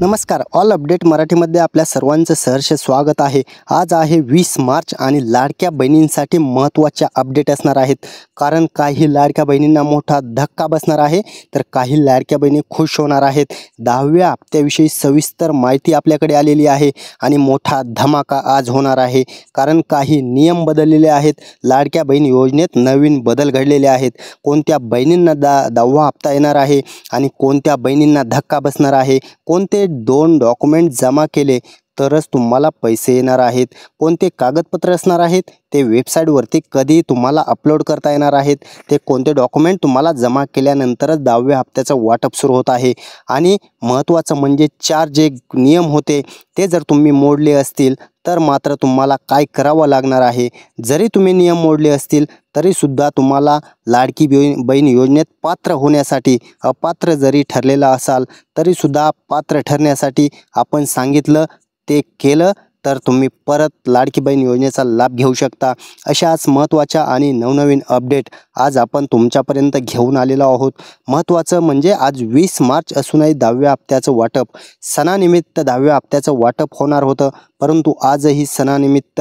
नमस्कार. All update मराठीमध्ये आपल्या सर्वांचं सहर्ष स्वागत आहे. आज आहे 20 मार्च आणि लाडक्या बहिणींसाठी महत्त्वाच्या अपडेट असणार आहेत. कारण काही लाडक्या बहिणींना मोठा धक्का बसणार आहे, तर काही लाडक्या बहिणी खुश होणार आहेत. 10व्या हप्त्याविषयी सविस्तर माहिती आपल्याकडे आलेली आहे आणि मोठा धमाका आज होणार आहे. कारण काही नियम बदललेले आहेत. लाडक्या बहीण योजनेत नवीन बदल घडलेले आहेत. कोणत्या बहिणींना 10वा हप्ता येणार आहे आणि कोणत्या बहिणींना धक्का बसणार आहे, कोणते 2 डॉक्युमेंट जमा केले तरच तुम्हाला पैसे येणार आहेत, कोणते कागदपत्र असणार आहेत, ते वेबसाईटवरती कधी तुम्हाला अपलोड करता येणार आहेत, ते कोणते डॉक्युमेंट तुम्हाला जमा केल्यानंतरच 10व्या हप्त्याचं वाटप सुरू होत आहे. आणि महत्त्वाचं म्हणजे 4 जे नियम होते ते जर तुम्ही मोडले असतील तर मात्र तुम्हाला काय करावं लागणार आहे. जरी तुम्ही नियम मोडले असतील तरीसुद्धा तुम्हाला लाडकी बहीण योजनेत पात्र होण्यासाठी, अपात्र जरी ठरलेला असाल तरीसुद्धा पात्र ठरण्यासाठी आपण सांगितलं ते केलं तर तुम्ही परत लाडकी बहीण योजनेचा लाभ घेऊ शकता. अशाच महत्त्वाच्या आणि नवनवीन अपडेट आज आपण तुमच्यापर्यंत घेऊन आलेलो आहोत. महत्त्वाचं म्हणजे आज 20 मार्च असूनही 10व्या हप्त्याचं वाटप, सणानिमित्त 10व्या हप्त्याचं वाटप होणार होतं, परंतु आजही सणानिमित्त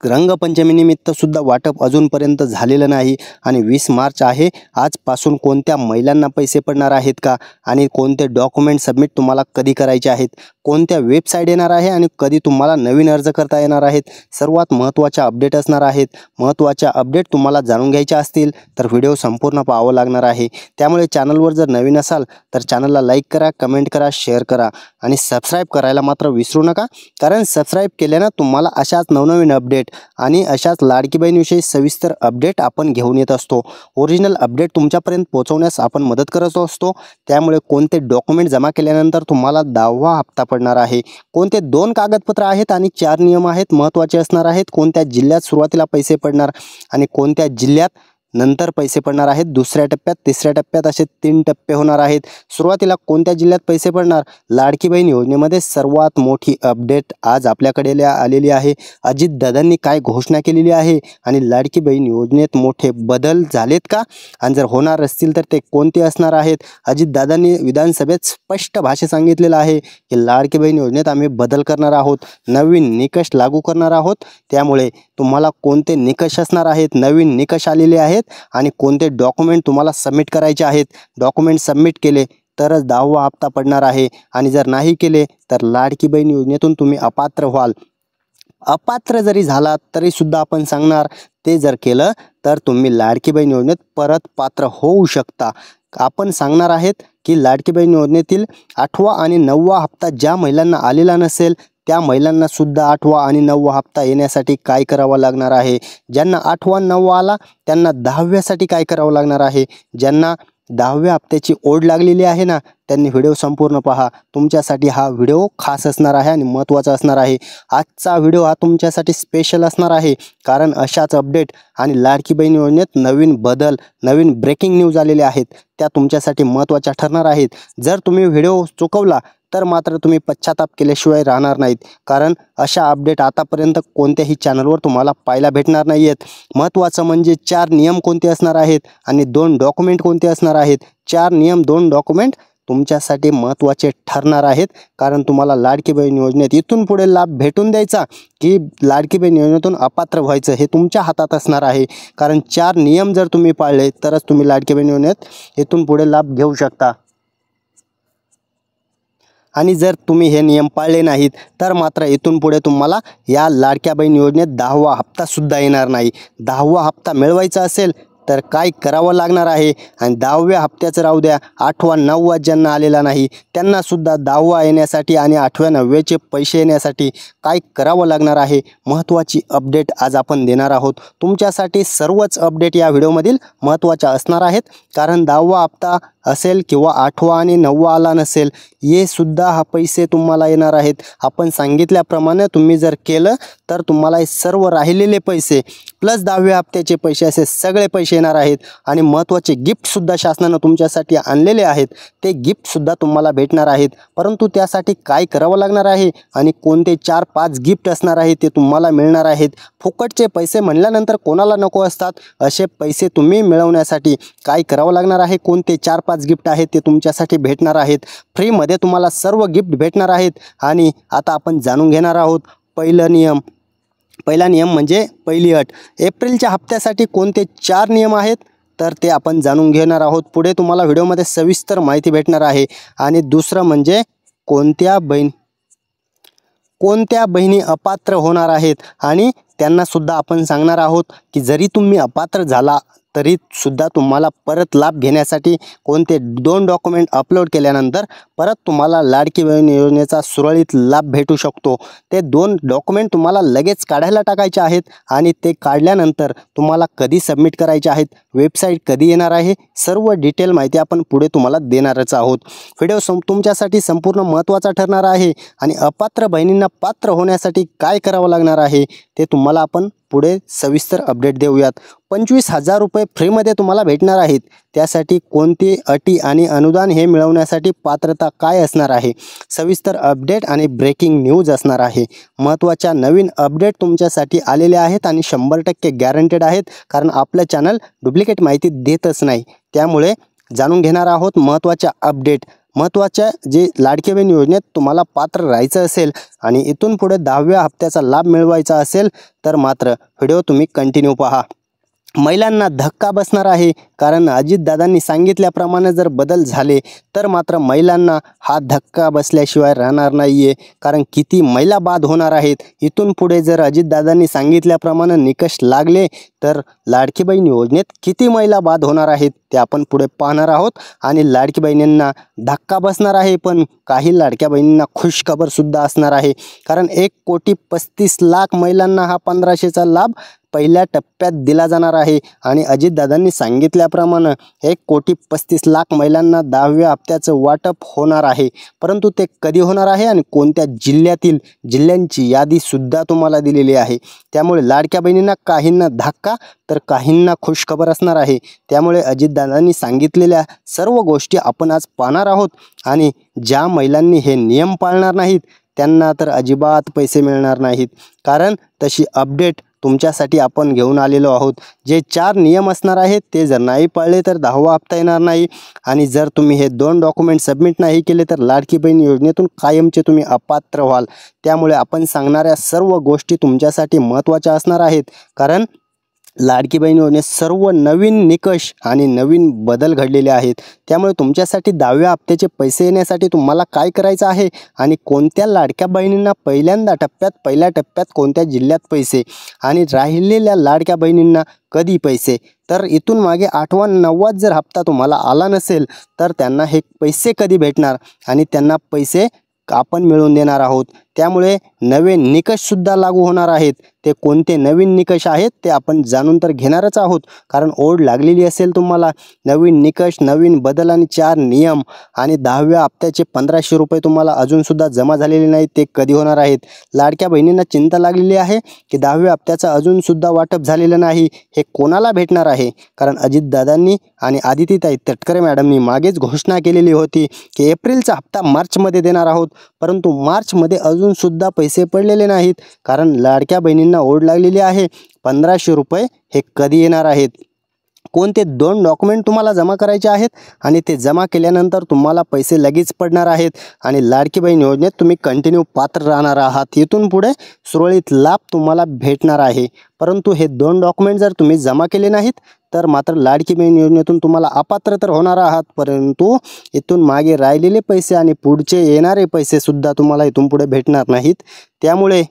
रंगपंचमीनिमित्त सुद्धा वाटप अजूनपर्यंत झालेलं नाही. आणि 20 मार्च आहे. आजपासून कोणत्या महिलांना पैसे पडणार आहेत का, आणि कोणते डॉक्युमेंट सबमिट तुम्हाला कधी करायचे आहेत, कोणत्या वेबसाईट येणार आहे आणि कधी तुम्हाला नवीन अर्ज करता येणार आहेत, सर्वात महत्त्वाच्या अपडेट असणार आहेत. महत्त्वाच्या अपडेट तुम्हाला जाणून घ्यायच्या असतील तर व्हिडिओ संपूर्ण पाहावं लागणार आहे. त्यामुळे चॅनलवर जर नवीन असाल तर चॅनलला लाईक करा, कमेंट करा, शेअर करा आणि सबस्क्राईब करायला मात्र विसरू नका. कारण सबस्क्राईब केल्यानं तुम्हाला अशाच नवनवीन अपडेट आणि अशाच लाडकी बहीणविषयी सविस्तर अपडेट आपण घेऊन येत असतो. ओरिजिनल अपडेट तुमच्यापर्यंत पोहोचवण्यास आपण मदत करत असतो. त्यामुळे कोणते डॉक्युमेंट जमा केल्यानंतर तुम्हाला 10वा हप्ता पडणार आहे, कोणते 2 कागदपत्र आहेत आणि 4 नियम आहेत महत्त्वाचे असणार आहेत, कोणत्या जिल्ह्यात सुरुवातीला पैसे पडणार आणि कोणत्या जिल्ह्यात नंतर पैसे पडणार आहेत, दुसऱ्या टप्प्यात, तिसऱ्या टप्प्यात असे 3 टप्पे होणार आहेत. सुरुवातीला कोणत्या जिल्ह्यात पैसे पडणार, लाडकी बहीण योजनेमध्ये सर्वात मोठी अपडेट आज आपल्याकडे आलेली आहे. अजितदादांनी काय घोषणा केलेली आहे आणि लाडकी बहीण योजनेत मोठे बदल झालेत का, आणि जर होणार असतील तर ते कोणते असणार आहेत. अजितदादांनी विधानसभेत स्पष्ट भाषेत सांगितलेलं आहे की लाडकी बहीण योजनेत आम्ही बदल करणार आहोत, नवीन निकष लागू करणार आहोत. त्यामुळे तुम्हाला कोणते निकष असणार आहेत, नवीन निकष आलेले आहेत आणि कोणते डॉक्युमेंट तुम्हाला सबमिट करायचे आहेत. डॉक्युमेंट सबमिट केले तरच 10वा हप्ता पडणार आहे आणि जर नाही केले तर लाडकी बहीण योजनेतून तुम्ही अपात्र व्हाल. अपात्र जरी झालात तरी सुद्धा आपण सांगणार, ते जर केलं तर तुम्ही लाडकी बहीण योजनेत परत पात्र होऊ शकता. आपण सांगणार आहेत की लाडकी बहीण योजनेतील 8वा आणि 9वा हप्ता ज्या महिलांना आलेला नसेल त्या महिलांना सुद्धा 8वा आणि 9वा हप्ता येण्यासाठी काय करावं लागणार आहे. ज्यांना 8वा 9वा आला त्यांना 10व्यासाठी काय करावं लागणार आहे. ज्यांना 10व्या हप्त्याची ओढ लागलेली आहे ना, त्यांनी व्हिडिओ संपूर्ण पहा. तुमच्यासाठी हा व्हिडिओ खास असणार आहे आणि महत्त्वाचा असणार आहे. आजचा व्हिडिओ हा तुमच्यासाठी स्पेशल असणार आहे. कारण अशाच अपडेट आणि लाडकी बहीण योजनेत नवीन बदल, नवीन ब्रेकिंग न्यूज आलेले आहेत, त्या तुमच्यासाठी महत्त्वाच्या ठरणार आहेत. जर तुम्ही व्हिडिओ चुकवला तर मात्र तुम्ही पश्चाताप केल्याशिवाय राहणार नाहीत. कारण अशा अपडेट आतापर्यंत कोणत्याही चॅनलवर तुम्हाला पाहायला भेटणार नाही आहेत. महत्त्वाचं म्हणजे 4 नियम कोणते असणार आहेत आणि 2 डॉक्युमेंट कोणते असणार आहेत. 4 नियम 2 डॉक्युमेंट तुमच्यासाठी महत्त्वाचे ठरणार आहेत. कारण तुम्हाला लाडकी बहीण योजनेत इथून पुढे लाभ भेटून द्यायचा की लाडकी बहीण योजनेतून अपात्र व्हायचं हे तुमच्या हातात असणार आहे. कारण 4 नियम जर तुम्ही पाळले तरच तुम्ही लाडकी बहीण योजनेत इथून पुढे लाभ घेऊ शकता. आणि जर तुम्ही हे नियम पाळले नाहीत तर मात्र इथून पुढे तुम्हाला या लाडक्या बहीण योजनेत 10वा हप्तासुद्धा येणार नाही. 10वा हप्ता मिळवायचा असेल तर काय करावं लागणार आहे. आणि 10व्या हप्त्याचं राहू द्या, 8वा 9वा ज्यांना आलेला नाही त्यांनासुद्धा 10वा येण्यासाठी आणि 8व्या 9व्याचे पैसे येण्यासाठी काय करावं लागणार आहे. महत्त्वाची अपडेट आज आपण देणार आहोत. तुमच्यासाठी सर्वच अपडेट या व्हिडिओमधील महत्त्वाच्या असणार आहेत. कारण 10वा हप्ता असेल किंवा 8वा आणि 9वा आला नसेल, हे सुद्धा हा पैसे तुम्हाला येणार आहेत. आपण सांगितल्याप्रमाणे तुम्ही जर केलं तर तुम्हाला हे सर्व राहिलेले पैसे प्लस 10व्या हप्त्याचे पैसे असे सगळे पैसे येणार आहेत. आणि महत्त्वाचे गिफ्टसुद्धा शासनानं तुमच्यासाठी आणलेले आहेत, ते गिफ्टसुद्धा तुम्हाला भेटणार आहेत. परंतु त्यासाठी काय करावं लागणार आहे आणि कोणते 4-5 गिफ्ट असणार आहे ते तुम्हाला मिळणार आहेत. फुकटचे पैसे म्हणल्यानंतर कोणाला नको असतात. असे पैसे तुम्ही मिळवण्यासाठी काय करावं लागणार आहे, कोणते 4-5 5 गिफ्ट आहेत ते तुमच्यासाठी भेटणार आहेत. फ्रीमध्ये तुम्हाला सर्व गिफ्ट भेटणार आहेत. आणि आता आपण जाणून घेणार आहोत पहिला नियम म्हणजे पहिली अट. एप्रिलच्या हप्त्यासाठी कोणते 4 नियम आहेत तर ते आपण जाणून घेणार आहोत. पुढे तुम्हाला व्हिडिओमध्ये सविस्तर माहिती भेटणार आहे. आणि दुसरं म्हणजे कोणत्या बहिणी अपात्र होणार आहेत आणि त्यांना सुद्धा आपण सांगणार आहोत की जरी तुम्ही अपात्र झाला तरी सुद्धा तुम्हाला परत लाभ घेण्यासाठी कोणते 2 डॉक्युमेंट अपलोड केल्यानंतर परत तुम्हाला लाडकी बहीण योजनेचा सुरळीत लाभ भेटू शकतो. ते 2 डॉक्युमेंट तुम्हाला लगेच काढायला टाकायचे आहेत आणि ते काढल्यानंतर तुम्हाला कधी सबमिट करायचे आहेत, वेबसाईट कधी येणार आहे, सर्व डिटेल माहिती आपण पुढे तुम्हाला देणारच आहोत. व्हिडिओ तुमच्यासाठी संपूर्ण महत्त्वाचा ठरणार आहे. आणि अपात्र बहिणींना पात्र होण्यासाठी काय करावं लागणार आहे ते तुम्हाला आपण पुढे सविस्तर अपडेट देऊयात. 25,000 रुपये फ्रीमध्ये तुम्हाला भेटणार आहेत. त्यासाठी कोणती अटी आणि अनुदान हे मिळवण्यासाठी पात्रता काय असणार आहे, सविस्तर अपडेट आणि ब्रेकिंग न्यूज असणार आहे. महत्त्वाच्या नवीन अपडेट तुमच्यासाठी आलेले आहेत आणि 100% गॅरंटेड आहेत, कारण आपलं चॅनल डुप्लिकेट माहिती देतच नाही. त्यामुळे जाणून घेणार आहोत महत्त्वाच्या अपडेट. महत्त्वाच्या जे लाडकी बहीण योजनेत तुम्हाला पात्र राहायचं असेल आणि इथून पुढे 10व्या हप्त्याचा लाभ मिळवायचा असेल तर मात्र व्हिडिओ तुम्ही कंटिन्यू पहा. महिलांना धक्का बसणार आहे, कारण अजितदादांनी सांगितल्याप्रमाणे जर बदल झाले तर मात्र महिलांना हा धक्का बसल्याशिवाय राहणार नाही आहे. कारण किती महिला बाद होणार आहेत. इथून पुढे जर अजितदादांनी सांगितल्याप्रमाणे निकष लागले तर लाडकी बहीण योजनेत किती महिला बाद होणार आहेत ते आपण पुढे पाहणार आहोत. आणि लाडकी बहिणींना धक्का बसणार आहे, पण काही लाडक्या बहिणींना खुशखबरसुद्धा असणार आहे. कारण 1,35,00,000 महिलांना हा 1500चा लाभ पहिल्या टप्प्यात दिला जाणार आहे. आणि अजितदादांनी सांगितल्याप्रमाणे 1,35,00,000 महिलांना 10व्या हप्त्याचं वाटप होणार आहे. परंतु ते कधी होणार आहे आणि कोणत्या जिल्ह्यांची यादीसुद्धा तुम्हाला दिलेली आहे. त्यामुळे लाडक्या बहिणींना काहींना धक्का तर काहींना खुशखबर असणार आहे. त्यामुळे अजितदादांनी सांगितलेल्या सर्व गोष्टी आपण आज पाहणार आहोत. आणि ज्या महिलांनी हे नियम पाळणार नाहीत त्यांना तर अजिबात पैसे मिळणार नाहीत. कारण तशी अपडेट तुमच्यासाठी आपण घेऊन आलेलो आहोत. जे 4 नियम असणार आहेत ते जर नाही पाळले तर 10वा हप्ता येणार नाही. आणि जर तुम्ही हे 2 डॉक्युमेंट सबमिट नाही केले तर लाडकी बहीण योजनेतून कायमचे तुम्ही अपात्र व्हाल. त्यामुळे आपण सांगणाऱ्या सर्व गोष्टी तुमच्यासाठी महत्त्वाच्या असणार आहेत. कारण लाडकी बहीण योजनेत सर्व नवीन निकष आणि नवीन बदल घडलेले आहेत. त्यामुळे तुमच्यासाठी 10व्या हप्त्याचे पैसे येण्यासाठी तुम्हाला काय करायचं आहे आणि कोणत्या लाडक्या बहिणींना पहिल्या टप्प्यात कोणत्या जिल्ह्यात पैसे आणि राहिलेल्या लाडक्या बहिणींना कधी पैसे. तर इथून मागे 8वा 9वा जर हप्ता तुम्हाला आला नसेल तर त्यांना हे पैसे कधी भेटणार आणि त्यांना पैसे आपण मिळवून देणार आहोत. त्यामुळे नवे निकषसुद्धा लागू होणार आहेत. ते कोणते नवीन निकष आहेत ते आपण जाणून तर घेणारच आहोत. कारण ओढ लागलेली असेल तुम्हाला. नवीन निकष, नवीन बदल आणि 4 नियम आणि 10व्या हप्त्याचे 1500 रुपये तुम्हाला अजूनसुद्धा जमा झालेले नाहीत, ते कधी होणार आहेत. लाडक्या बहिणींना चिंता लागलेली आहे की 10व्या हप्त्याचं अजूनसुद्धा वाटप झालेलं नाही, हे कोणाला भेटणार आहे. कारण अजितदादांनी आणि आदितीताई तटकरे मॅडमनी मागेच घोषणा केलेली होती की एप्रिलचा हप्ता मार्चमध्ये देणार आहोत. परंतु मार्चमध्ये अजूनसुद्धा पैसे पडलेले नाहीत. कारण लाडक्या बहिणींना ओढ लागलेली आहे. 1500 रुपये हे कधी येणार आहेत. कोणते 2 डॉक्युमेंट तुम्हाला जमा करायचे आहेत आणि ते जमा केल्यानंतर तुम्हाला पैसे लगेच पडणार आहेत. आणि लाडकी बहीण योजनेत तुम्ही कंटिन्यू पात्र राहणार आहात. इथून पुढे सुरळीत लाभ तुम्हाला भेटणार आहे. परंतु हे 2 डॉक्युमेंट जर तुम्ही जमा केले नाहीत तर मात्र लाडकी बहीण योजनेतून तुम्हाला अपात्र तर होणार आहात. परंतु इथून मागे राहिलेले पैसे आणि पुढचे येणारे पैसेसुद्धा तुम्हाला इथून पुढे भेटणार नाहीत. त्यामुळे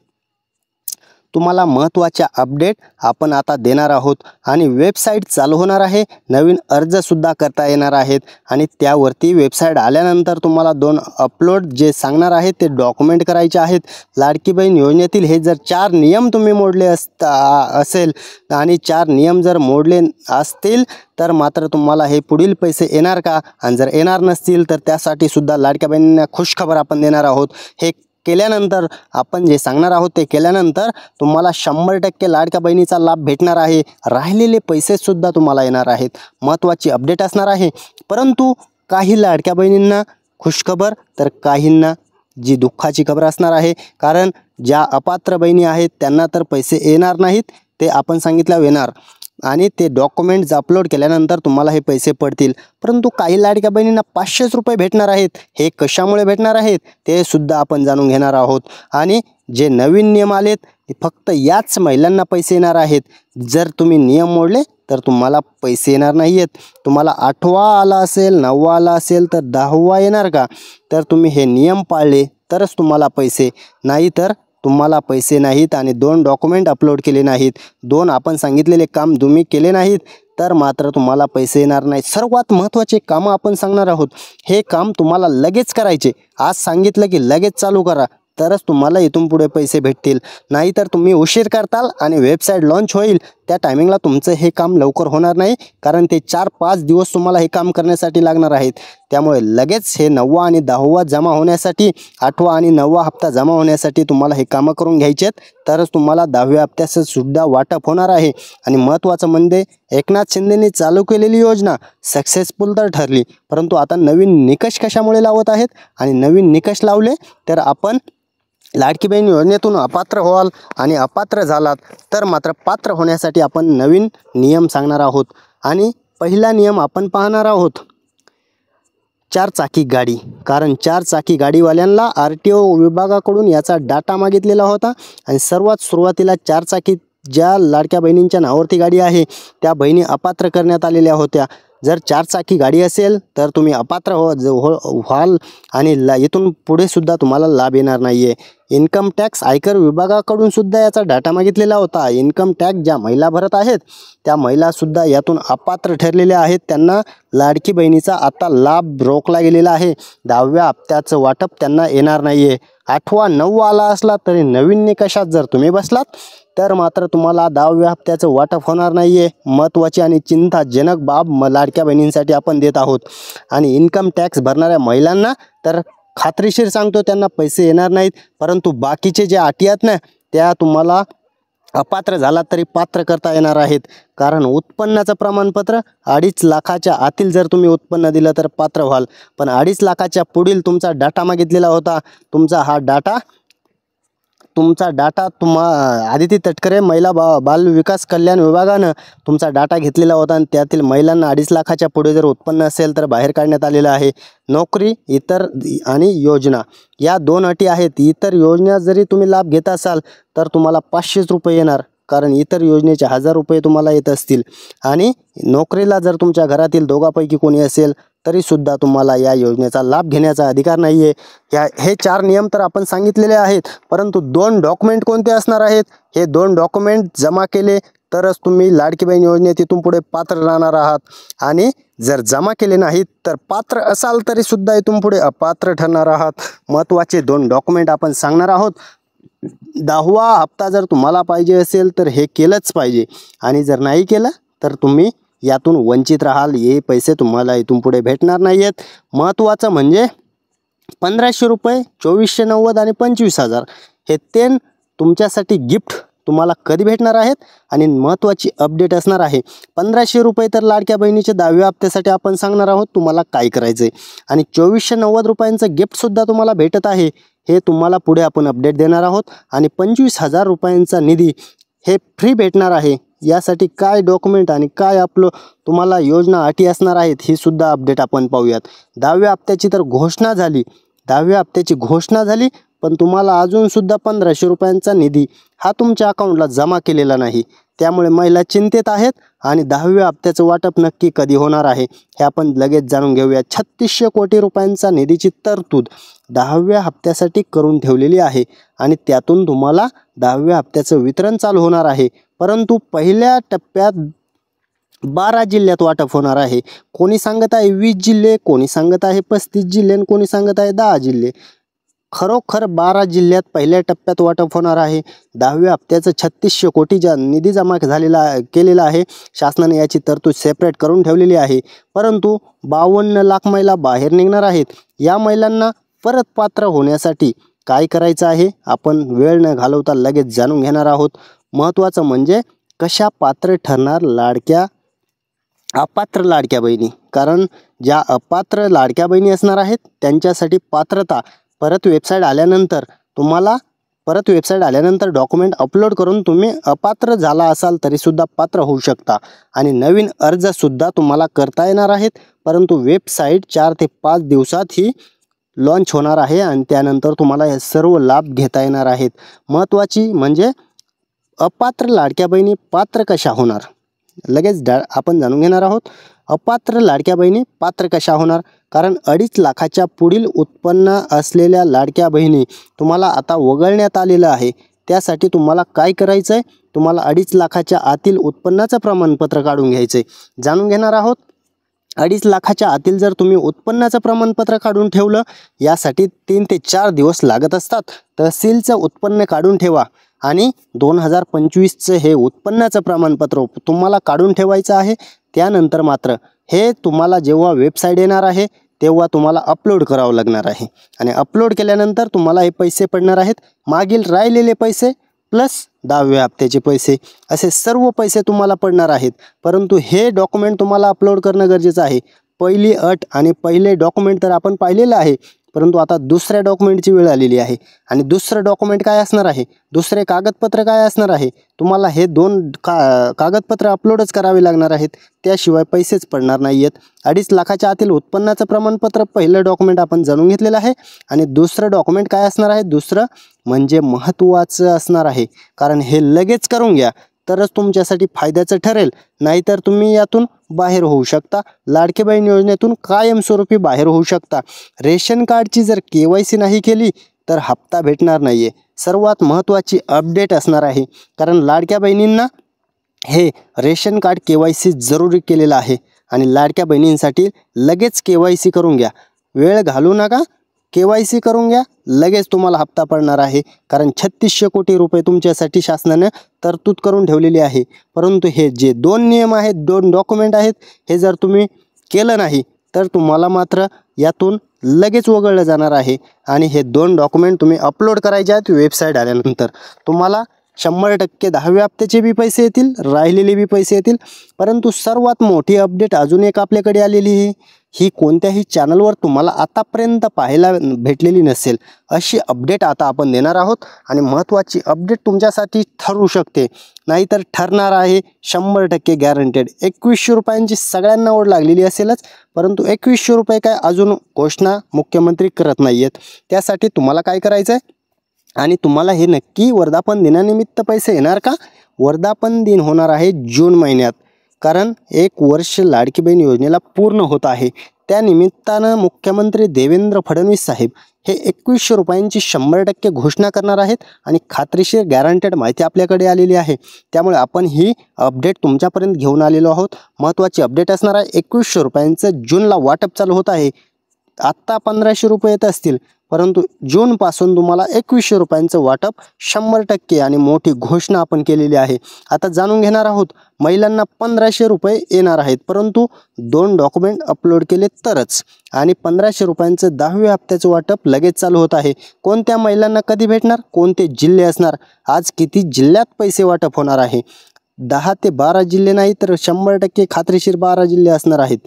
तुम्हाला महत्त्वाच्या अपडेट आपण आता देणार आहोत. आणि वेबसाईट चालू होणार आहे. नवीन अर्जसुद्धा करता येणार आहेत. आणि त्यावरती वेबसाईट आल्यानंतर तुम्हाला 2 अपलोड जे सांगणार आहेत ते डॉक्युमेंट करायचे आहेत. लाडकी बहीण योजनेतील हे जर 4 नियम तुम्ही मोडले असेल आणि 4 नियम जर मोडले असतील तर मात्र तुम्हाला हे पुढील पैसे येणार का. आणि जर येणार नसतील तर त्यासाठी सुद्धा लाडक्या बहिणींना खुशखबर आपण देणार आहोत. हे केल्यानंतर आपण जे सांगणार आहोत ते केल्यानंतर तुम्हाला 100% लाडक्या बहिणीचा लाभ भेटणार आहे. राहिलेले पैसेसुद्धा तुम्हाला येणार आहेत. महत्त्वाची अपडेट असणार आहे. परंतु काही लाडक्या बहिणींना खुशखबर तर काहींना जी दुःखाची खबर असणार आहे. कारण ज्या अपात्र बहिणी आहेत त्यांना तर पैसे येणार नाहीत, ते आपण सांगितलं येणार. आणि ते डॉक्युमेंट्स अपलोड केल्यानंतर तुम्हाला हे पैसे पडतील. परंतु काही लाडक्या बहिणींना 500 रुपये भेटणार आहेत. हे कशामुळे भेटणार आहेत ते सुद्धा आपण जाणून घेणार आहोत. आणि जे नवीन नियम आलेत फक्त याच महिलांना पैसे येणार आहेत. जर तुम्ही नियम मोडले तर तुम्हाला पैसे येणार नाही आहेत. तुम्हाला 8वा आला असेल, 9वा आला असेल तर 10वा येणार का? तर तुम्ही हे नियम पाळले तरच तुम्हाला पैसे, नाही तर तुम्हाला पैसे नाहीत. आणि 2 डॉक्युमेंट अपलोड केले नाहीत, 2 आपण सांगितलेले काम तुम्ही केले नाहीत तर मात्र तुम्हाला पैसे येणार नाहीत. सर्वात महत्त्वाचे कामं आपण सांगणार आहोत. हे काम तुम्हाला लगेच करायचे. आज सांगितलं की लगेच चालू करा तरच तुम्हाला इथून पुढे पैसे भेटतील. नाहीतर तुम्ही उशीर करताल आणि वेबसाईट लॉन्च होईल त्या टायमिंगला तुमचं हे काम लवकर होणार नाही, कारण ते 4-5 दिवस तुम्हाला हे काम करण्यासाठी लागणार आहेत. त्यामुळे लगेच हे 9वा आणि 10वा जमा होण्यासाठी, 8वा आणि 9वा हप्ता जमा होण्यासाठी तुम्हाला हे कामं करून घ्यायचे आहेत. तरच तुम्हाला 10व्या हप्त्याचं सुद्धा वाटप होणार आहे. आणि महत्त्वाचं म्हणजे एकनाथ शिंदेंनी चालू केलेली योजना सक्सेसफुल तर ठरली, परंतु आता नवीन निकष कशामुळे लावत आहेत? आणि नवीन निकष लावले तर आपण लाडकी बहीण योजनेतून अपात्र व्हाल, आणि अपात्र झालात तर मात्र पात्र होण्यासाठी आपण नवीन नियम सांगणार आहोत. आणि पहिला नियम आपण पाहणार आहोत 4 चाकी गाडी. कारण 4 चाकी गाडीवाल्यांना RTO विभागाकडून याचा डाटा मागितलेला होता. आणि सर्वात सुरुवातीला 4 चाकी ज्या लाडक्या बहिणींच्या नावावरती गाडी आहे त्या बहिणी अपात्र करण्यात आलेल्या होत्या. जर 4 चाकी गाडी असेल तर तुम्ही अपात्र व्हाल आणि इथून पुढे सुद्धा तुम्हाला लाभ येणार नाही आहे. इन्कम टॅक्स आयकर विभागाकडून सुद्धा याचा डाटा मागितलेला होता. इन्कम टॅक्स ज्या महिला भरत आहेत त्या महिलासुद्धा यातून अपात्र ठरलेल्या आहेत. त्यांना लाडकी बहिणीचा आता लाभ रोखला गेलेला आहे. 10व्या हप्त्याचं वाटप त्यांना येणार नाही आहे. 8वा 9वा आला असला तरी नवीन निकषात जर तुम्ही बसलात तर मात्र तुम्हाला 10व्या हप्त्याचं वाटप होणार नाही आहे. महत्त्वाची आणि चिंताजनक बाब लाडक्या बहिणींसाठी आपण देत आहोत. आणि इन्कम टॅक्स भरणाऱ्या महिलांना तर खात्रीशीर सांगतो त्यांना पैसे येणार नाहीत. परंतु बाकीचे जे अटी आहेत ना त्या तुम्हाला अपात्र झाला तरी पात्र करता येणार आहेत. कारण उत्पन्नाचं प्रमाणपत्र 2.5 लाखाच्या आतील जर तुम्ही उत्पन्न दिलं तर पात्र व्हाल. पण 2.5 लाखाच्या पुढील तुमचा डाटा मागितलेला होता. तुमचा डाटा आदिती तटकरे महिला बाल विकास कल्याण विभागानं तुमचा डाटा घेतलेला होता. आणि त्यातील महिलांना 2.5 लाखाच्या पुढे जर उत्पन्न असेल तर बाहेर काढण्यात आलेलं आहे. नोकरी, इतर आणि योजना या 2 अटी आहेत. इतर योजना जरी तुम्ही लाभ घेत असाल तर तुम्हाला 500 रुपये येणार, कारण इतर योजनेचे 1000 रुपये तुम्हाला येत असतील. आणि नोकरीला जर तुमच्या घरातील दोघांपैकी कोणी असेल तरीसुद्धा तुम्हाला या योजनेचा लाभ घेण्याचा अधिकार नाही आहे. हे 4 नियम तर आपण सांगितलेले आहेत. परंतु 2 डॉक्युमेंट कोणते असणार आहेत? हे 2 डॉक्युमेंट जमा केले तरच तुम्ही लाडकी बहीण योजनेत इथून पुढे पात्र राहणार आहात. आणि जर जमा केले नाहीत तर पात्र असाल तरीसुद्धा इथून पुढे अपात्र ठरणार आहात. महत्त्वाचे 2 डॉक्युमेंट आपण सांगणार आहोत. 10वा हप्ता जर तुम्हाला पाहिजे असेल तर हे केलंच पाहिजे. आणि जर नाही केलं तर तुम्ही यातून वंचित राहाल. हे पैसे तुम्हाला इथून पुढे भेटणार नाही आहेत. महत्त्वाचं म्हणजे 1500 रुपये, 2490 आणि 25,000 हे 3 तुमच्यासाठी गिफ्ट तुम्हाला कधी भेटणार आहेत. आणि महत्त्वाची अपडेट असणार आहे. 1500 रुपये तर लाडक्या बहिणीच्या 10व्या हप्त्यासाठी आपण सांगणार आहोत तुम्हाला काय करायचं आहे. आणि 2490 रुपयांचं गिफ्टसुद्धा तुम्हाला भेटत आहे. हे तुम्हाला पुढे आपण अपडेट देणार आहोत. आणि 25,000 रुपयांचा निधी हे फ्री भेटणार आहे. यासाठी काय डॉक्युमेंट आणि काय आपलं तुम्हाला योजना अटी असणार आहेत ही सुद्धा अपडेट आपण पाहूयात. 10व्या हप्त्याची तर घोषणा झाली, 10व्या हप्त्याची घोषणा झाली, पण तुम्हाला अजूनसुद्धा 1500 रुपयांचा निधी हा तुमच्या अकाउंटला जमा केलेला नाही. त्यामुळे महिला चिंतेत आहेत. आणि 10व्या हप्त्याचं वाटप नक्की कधी होणार आहे हे आपण लगेच जाणून घेऊया. 3600 कोटी रुपयांचा निधीची तरतूद 10व्या हप्त्यासाठी करून ठेवलेली आहे. आणि त्यातून तुम्हाला 10व्या हप्त्याचं वितरण चालू होणार आहे. परंतु पहिल्या टप्प्यात 12 जिल्ह्यात वाटप होणार आहे. कोणी सांगत आहे 20 जिल्हे, कोणी सांगत आहे 35 जिल्हे आणि कोणी सांगत आहे 10 जिल्हे. खरोखर 12 जिल्ह्यात पहिल्या टप्प्यात वाटप होणार आहे. 10व्या हप्त्याचं 3600 कोटीचा निधी जमा केलेला आहे. शासनाने याची तरतूद सेपरेट करून ठेवलेली आहे. परंतु 52 लाख महिला बाहेर निघणार आहेत. या महिलांना परत पात्र होण्यासाठी काय करायचं आहे आपण वेळ न घालवता लगेच जाणून घेणार आहोत. महत्त्वाचं म्हणजे कशा पात्र ठरणार अपात्र लाडक्या बहिणी. कारण ज्या अपात्र लाडक्या बहिणी असणार आहेत त्यांच्यासाठी पात्रता परत वेबसाईट आल्यानंतर तुम्हाला परत वेबसाईट आल्यानंतर डॉक्युमेंट अपलोड करून तुम्ही अपात्र झाला असाल तरीसुद्धा पात्र होऊ शकता आणि नवीन अर्जसुद्धा तुम्हाला करता येणार आहेत. परंतु वेबसाईट 4 ते 5 दिवसात ही लॉन्च होणार आहे आणि त्यानंतर तुम्हाला हे सर्व लाभ घेता येणार आहेत. महत्त्वाची म्हणजे अपात्र लाडक्या बहिणी पात्र कशा होणार, लगेच आपण जाणून घेणार आहोत. अपात्र लाडक्या बहिणी पात्र कशा होणार, कारण 2.5 लाखाच्या पुढील उत्पन्न असलेल्या लाडक्या बहिणी तुम्हाला आता वगळण्यात आलेलं आहे. त्यासाठी तुम्हाला काय करायचं आहे, तुम्हाला 2.5 लाखाच्या आतील उत्पन्नाचं प्रमाणपत्र काढून घ्यायचं आहे. जाणून घेणार आहोत. 2.5 लाखाच्या आतील जर तुम्ही उत्पन्नाचं प्रमाणपत्र काढून ठेवलं, यासाठी 3 ते 4 दिवस लागत असतात. तहसीलचं उत्पन्न काढून ठेवा आणि 2025चं हे उत्पन्नाचं प्रमाणपत्र तुम्हाला काढून ठेवायचं आहे. त्यानंतर मात्र हे तुम्हाला जेव्हा वेबसाईट येणार आहे तेव्हा तुम्हाला अपलोड करावं लागणार आहे आणि अपलोड केल्यानंतर तुम्हाला हे पैसे पडणार आहेत. मागील राहिलेले पैसे प्लस 10व्या हप्त्याचे पैसे असे सर्व पैसे तुम्हाला पडणार आहेत. परंतु हे डॉक्युमेंट तुम्हाला अपलोड करणं गरजेचं आहे. पहिली अट आणि पहिले डॉक्युमेंट तर आपण पाहिलेलं आहे, परंतु आता दुसऱ्या डॉक्युमेंटची वेळ आलेली आहे. आणि दुसरं डॉक्युमेंट काय असणार आहे, दुसरे कागदपत्र काय असणार आहे, तुम्हाला हे 2 कागदपत्र अपलोडच करावे लागणार आहेत. त्याशिवाय पैसेच पडणार नाही आहेत. 2.5 लाखाच्या आतील उत्पन्नाचं प्रमाणपत्र पहिलं डॉक्युमेंट आपण जाणून घेतलेलं आहे. आणि दुसरं डॉक्युमेंट काय असणार आहे, दुसरं म्हणजे महत्त्वाचं असणार आहे, कारण हे लगेच करून घ्या तरच तुमच्यासाठी फायद्याचं ठरेल. नाहीतर तुम्ही यातून बाहेर होऊ शकता, लाडकी बहीण योजनेतून कायमस्वरूपी बाहेर होऊ शकता. रेशन कार्डची जर KYC नाही केली तर हप्ता भेटणार नाही आहे. सर्वात महत्त्वाची अपडेट असणार आहे, कारण लाडक्या बहिणींना हे रेशन कार्ड KYC जरुरी केलेलं आहे आणि लाडक्या बहिणींसाठी लगेच KYC करून घ्या, वेळ घालू नका. KYC करून घ्या, लगेच तुम्हाला हप्ता पडणार आहे. कारण 3600 कोटी रुपये तुमच्यासाठी शासनाने तरतूद करून ठेवलेली आहे. परंतु हे जे 2 नियम आहेत, 2 डॉक्युमेंट आहेत, हे जर तुम्ही केलं नाही तर तुम्हाला मात्र यातून लगेच वगळलं जाणार आहे. आणि हे 2 डॉक्युमेंट तुम्ही अपलोड करायचे आहेत. वेबसाईट आल्यानंतर तुम्हाला 100% 10व्या हप्त्याचे बी पैसे येतील, राहिलेले बी पैसे येतील. परंतु सर्वात मोठी अपडेट अजून एक आपल्याकडे आलेली आहे. ही कोणत्याही चॅनलवर तुम्हाला आतापर्यंत पाहायला भेटलेली नसेल अशी अपडेट आता आपण देणार आहोत. आणि महत्त्वाची अपडेट तुमच्यासाठी ठरू शकते, नाहीतर ठरणार आहे 100% गॅरंटेड. 2100 रुपयांची सगळ्यांना ओढ लागलेली असेलच, परंतु 2100 रुपये काय अजून घोषणा मुख्यमंत्री करत नाही आहेत. त्यासाठी तुम्हाला काय करायचं आहे, आणि तुम्हाला हे नक्की वर्धापन दिनानिमित्त पैसे येणार का? वर्धापन दिन होणार आहे जून महिन्यात, कारण 1 वर्ष लाडकी बहीण योजनेला पूर्ण होत आहे. त्या निमित्तानं मुख्यमंत्री देवेंद्र फडणवीस साहेब हे 2100 रुपयांची 100% घोषणा करणार आहेत आणि खात्रीशीर गॅरंटेड माहिती आपल्याकडे आलेली आहे. त्यामुळे आपण ही अपडेट तुमच्यापर्यंत घेऊन आलेलो आहोत. महत्त्वाची अपडेट असणार आहे. 2100 रुपयांचं जूनला वाटप चालू होत आहे. आत्ता 1500 रुपये येत असतील, परंतु जूनपासून तुम्हाला 2100 रुपयांचं वाटप 100% आणि मोठी घोषणा आपण केलेली आहे. आता जाणून घेणार आहोत. महिलांना 1500 रुपये येणार आहेत, परंतु 2 डॉक्युमेंट अपलोड केले तरच. आणि 1500 रुपयांचं 10व्या हप्त्याचं वाटप लगेच चालू होत आहे. कोणत्या महिलांना कधी भेटणार, कोणते जिल्हे असणार, आज किती जिल्ह्यात पैसे वाटप होणार आहे? 10 ते 12 जिल्हे नाही तर 100% खात्रीशीर 12 जिल्हे असणार आहेत.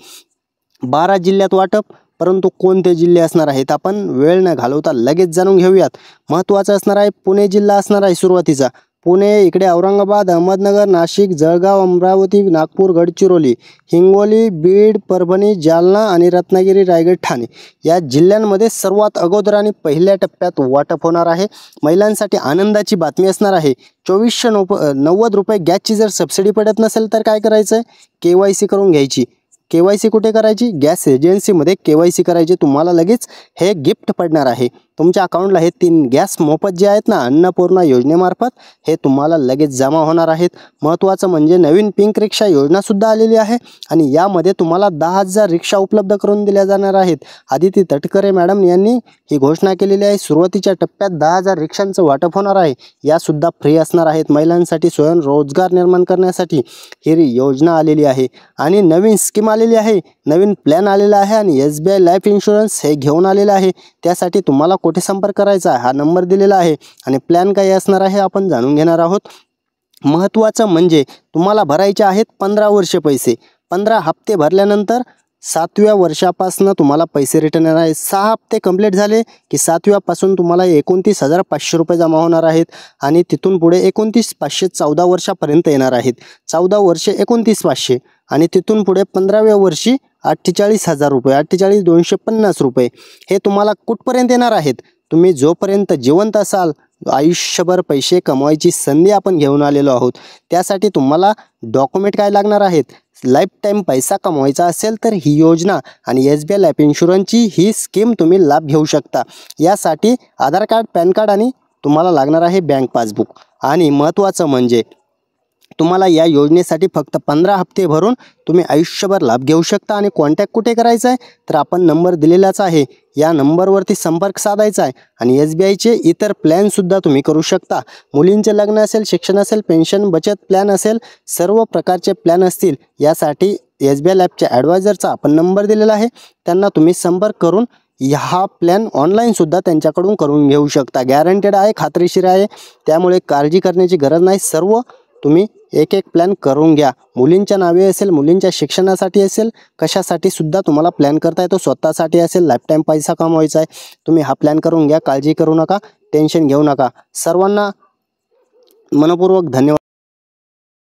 12 जिल्ह्यात वाटप, परंतु कोणते जिल्हे असणार आहेत आपण वेळ न घालवता लगेच जाणून घेऊयात. महत्त्वाचं असणार आहे पुणे जिल्हा असणार आहे सुरुवातीचा. पुणे, इकडे औरंगाबाद, अहमदनगर, नाशिक, जळगाव, अमरावती, नागपूर, गडचिरोली, हिंगोली, बीड, परभणी, जालना आणि रत्नागिरी, रायगड, ठाणे या जिल्ह्यांमध्ये सर्वात अगोदर आणि पहिल्या टप्प्यात वाटप होणार आहे. महिलांसाठी आनंदाची बातमी असणार आहे. 2490 रुपये गॅसची जर सबसिडी पडत नसेल तर काय करायचं आहे, KYC करून घ्यायची. KYC कुठे करायची, गॅस एजन्सीमध्ये KYC करायची. तुम्हाला लगेच हे गिफ्ट पडणार आहे तुमच्या अकाउंटला. हे 3 गॅस मोफत जे आहेत ना अन्नपूर्णा योजनेमार्फत, हे तुम्हाला लगेच जमा होणार आहेत. महत्त्वाचं म्हणजे नवीन पिंक रिक्षा योजनासुद्धा आलेली आहे आणि यामध्ये तुम्हाला 10,000 रिक्षा उपलब्ध करून दिल्या जाणार आहेत. आदिती तटकरे मॅडम यांनी ही घोषणा केलेली आहे. सुरुवातीच्या टप्प्यात 10,000 रिक्षांचं वाटप होणार आहे. यासुद्धा फ्री असणार आहेत. महिलांसाठी स्वयंरोजगार निर्माण करण्यासाठी ही योजना आलेली आहे आणि नवीन स्कीम आलेली आहे, नवीन प्लॅन आलेला आहे आणि SBI लाईफ इन्शुरन्स हे घेऊन आलेलं आहे. त्यासाठी तुम्हाला कुठे संपर्क करायचा हा नंबर दिलेला आहे आणि प्लॅन काय असणार आहे आपण जाणून घेणार आहोत. महत्त्वाचं म्हणजे तुम्हाला भरायचे आहेत 15 वर्ष पैसे. 15 हप्ते भरल्यानंतर 7व्या वर्षापासून तुम्हाला पैसे रिटर्न येणार आहेत. 6 हप्ते कंप्लीट झाले की 7व्यापासून तुम्हाला 29,500 रुपये जमा होणार आहेत आणि तिथून पुढे 29,500 14 वर्षापर्यंत येणार आहेत. 14 वर्षे 29,500 आणि तिथून पुढे 15व्या वर्षी 48,000 रुपये, 48,250 रुपये हे तुम्हाला कुठपर्यंत येणार आहेत. तुम्ही जोपर्यंत जिवंत असाल, आयुष्यभर पैसे कमवायची संधी आपण घेऊन आलेलो आहोत. त्यासाठी तुम्हाला डॉक्युमेंट काय लागणार आहेत. लाईफ टाईम पैसा कमवायचा असेल तर ही योजना आणि SBI लाईफ इन्शुरन्सची ही स्कीम तुम्ही लाभ घेऊ शकता. यासाठी आधार कार्ड, पॅन कार्ड आणि तुम्हाला लागणार आहे बँक पासबुक. आणि महत्त्वाचं म्हणजे तुम्हाला या योजनेसाठी फक्त 15 हप्ते भरून तुम्ही आयुष्यभर लाभ घेऊ शकता. आणि कॉन्टॅक्ट कुठे करायचा आहे तर आपण नंबर दिलेलाच आहे, या नंबरवरती संपर्क साधायचा आहे. आणि SBIचे इतर प्लॅनसुद्धा तुम्ही करू शकता. मुलींचे लग्न असेल, शिक्षण असेल, पेन्शन बचत प्लॅन असेल, सर्व प्रकारचे प्लॅन असतील. यासाठी SBI लाईफच्या ॲडवायझरचा आपण नंबर दिलेला आहे, त्यांना तुम्ही संपर्क करून हा प्लॅन ऑनलाईनसुद्धा त्यांच्याकडून करून घेऊ शकता. गॅरंटेड आहे, खात्रीशीर आहे, त्यामुळे काळजी करण्याची गरज नाही. सर्व तुम्ही एक प्लॅन करून घ्या. मुलींच्या नावे असेल, मुलींच्या शिक्षणासाठी असेल, कशासाठी सुद्धा तुम्हाला प्लॅन करता येतो. स्वतःसाठी असेल, लाईफ टाईम पैसा कमवायचा आहे, तुम्ही हा प्लॅन करून घ्या. काळजी करू नका, टेन्शन घेऊ नका. सर्वांना मनपूर्वक धन्यवाद.